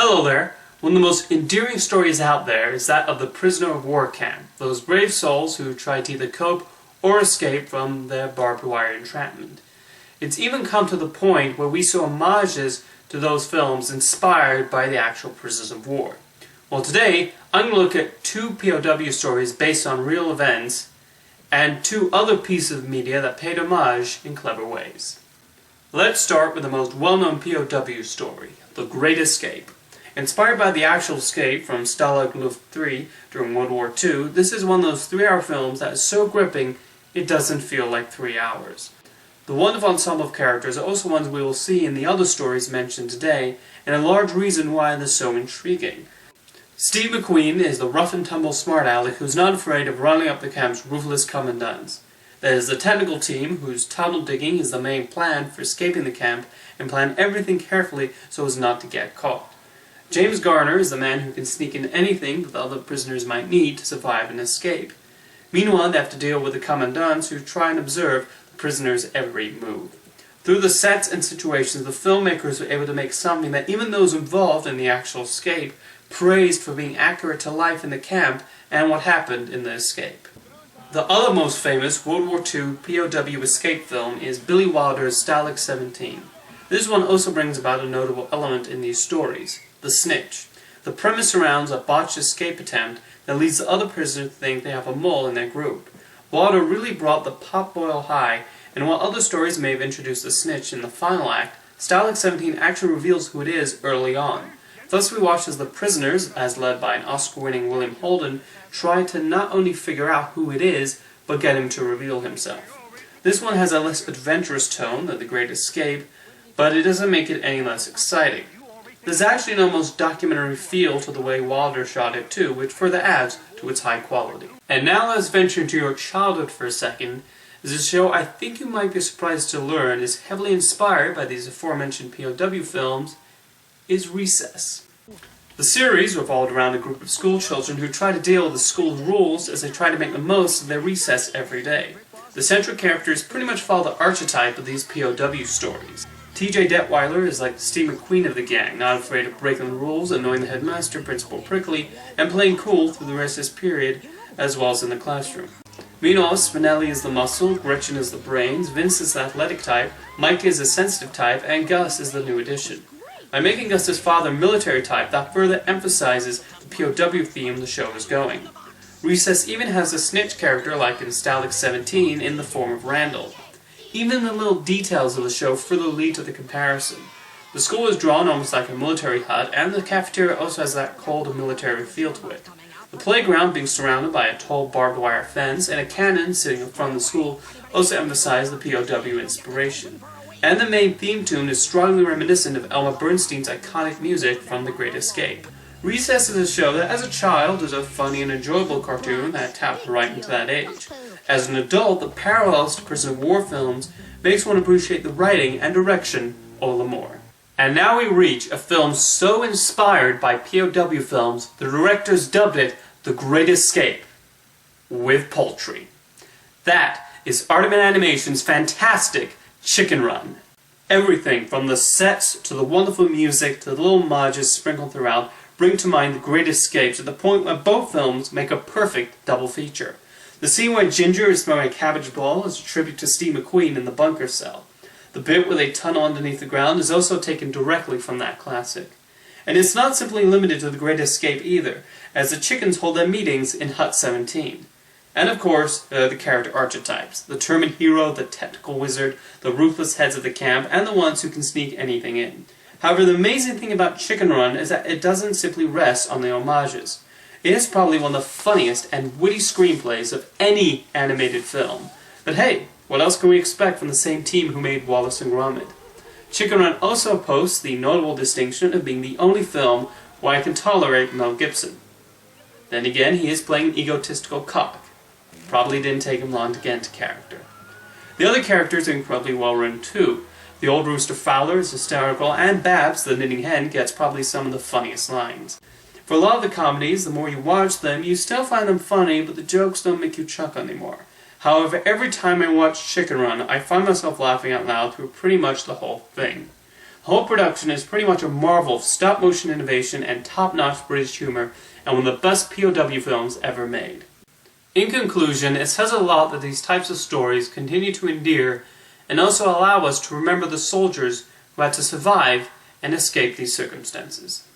Hello there! One of the most endearing stories out there is that of the prisoner of war camp, those brave souls who try to either cope or escape from their barbed wire entrapment. It's even come to the point where we saw homages to those films inspired by the actual prisoners of war. Well, today I'm going to look at two POW stories based on real events and two other pieces of media that paid homage in clever ways. Let's start with the most well-known POW story, The Great Escape. Inspired by the actual escape from Stalag Luft 3 during World War II, this is one of those 3-hour films that is so gripping it doesn't feel like 3 hours. The wonderful ensemble of characters are also ones we will see in the other stories mentioned today, and a large reason why they're so intriguing. Steve McQueen is the rough-and-tumble smart aleck who's not afraid of running up the camp's ruthless commandants. There is the technical team, whose tunnel digging is the main plan for escaping the camp, and plan everything carefully so as not to get caught. James Garner is the man who can sneak in anything that the other prisoners might need to survive and escape. Meanwhile, they have to deal with the commandants who try and observe the prisoners' every move. Through the sets and situations, the filmmakers were able to make something that even those involved in the actual escape praised for being accurate to life in the camp and what happened in the escape. The other most famous World War II POW escape film is Billy Wilder's Stalag 17. This one also brings about a notable element in these stories, the Snitch. The premise surrounds a botched escape attempt that leads the other prisoners to think they have a mole in their group. Wilder really brought the pot boil high, and while other stories may have introduced the Snitch in the final act, Stalag 17 actually reveals who it is early on. Thus we watch as the prisoners, as led by an Oscar-winning William Holden, try to not only figure out who it is, but get him to reveal himself. This one has a less adventurous tone than The Great Escape, but it doesn't make it any less exciting. There's actually an almost documentary feel to the way Wilder shot it too, which further adds to its high quality. And now let's venture into your childhood for a second, as a show I think you might be surprised to learn is heavily inspired by these aforementioned POW films, is Recess. The series revolved around a group of school children who try to deal with the school's rules as they try to make the most of their recess every day. The central characters pretty much follow the archetype of these POW stories. T.J. Detweiler is like the Steve McQueen of the gang, not afraid of breaking the rules, annoying the headmaster, Principal Prickly, and playing cool through the recess period, as well as in the classroom. Meanwhile, Spinelli is the muscle, Gretchen is the brains, Vince is the athletic type, Mike is the sensitive type, and Gus is the new addition. By making Gus's father military type, that further emphasizes the POW theme the show is going. Recess even has a Snitch character like in Stalag 17 in the form of Randall. Even the little details of the show further lead to the comparison. The school is drawn almost like a military hut, and the cafeteria also has that cold military feel to it. The playground, being surrounded by a tall barbed wire fence and a cannon sitting in front of the school, also emphasize the POW inspiration. And the main theme tune is strongly reminiscent of Elmer Bernstein's iconic music from The Great Escape. Recess is a show that as a child is a funny and enjoyable cartoon that tapped right into that age. As an adult, the parallels to prison of war films makes one appreciate the writing and direction all the more. And now we reach a film so inspired by POW films, the directors dubbed it The Great Escape, with poultry. That is Aardman Animation's fantastic Chicken Run. Everything from the sets to the wonderful music to the little homages sprinkled throughout bring to mind The Great Escape to the point where both films make a perfect double feature. The scene where Ginger is throwing a cabbage ball is a tribute to Steve McQueen in the bunker cell. The bit where they tunnel underneath the ground is also taken directly from that classic. And it's not simply limited to The Great Escape either, as the chickens hold their meetings in Hut 17. And of course, the character archetypes, the determined hero, the technical wizard, the ruthless heads of the camp, and the ones who can sneak anything in. However, the amazing thing about Chicken Run is that it doesn't simply rest on the homages. It is probably one of the funniest and witty screenplays of any animated film. But hey, what else can we expect from the same team who made Wallace and Gromit? Chicken Run also posts the notable distinction of being the only film where I can tolerate Mel Gibson. Then again, he is playing an egotistical cock. Probably didn't take him long to get into character. The other characters are incredibly well written too. The old rooster Fowler is hysterical, and Babs, the knitting hen, gets probably some of the funniest lines. For a lot of the comedies, the more you watch them, you still find them funny, but the jokes don't make you chuckle anymore. However, every time I watch Chicken Run, I find myself laughing out loud through pretty much the whole thing. The whole production is pretty much a marvel of stop-motion innovation and top-notch British humor, and one of the best POW films ever made. In conclusion, it says a lot that these types of stories continue to endear and also allow us to remember the soldiers who had to survive and escape these circumstances.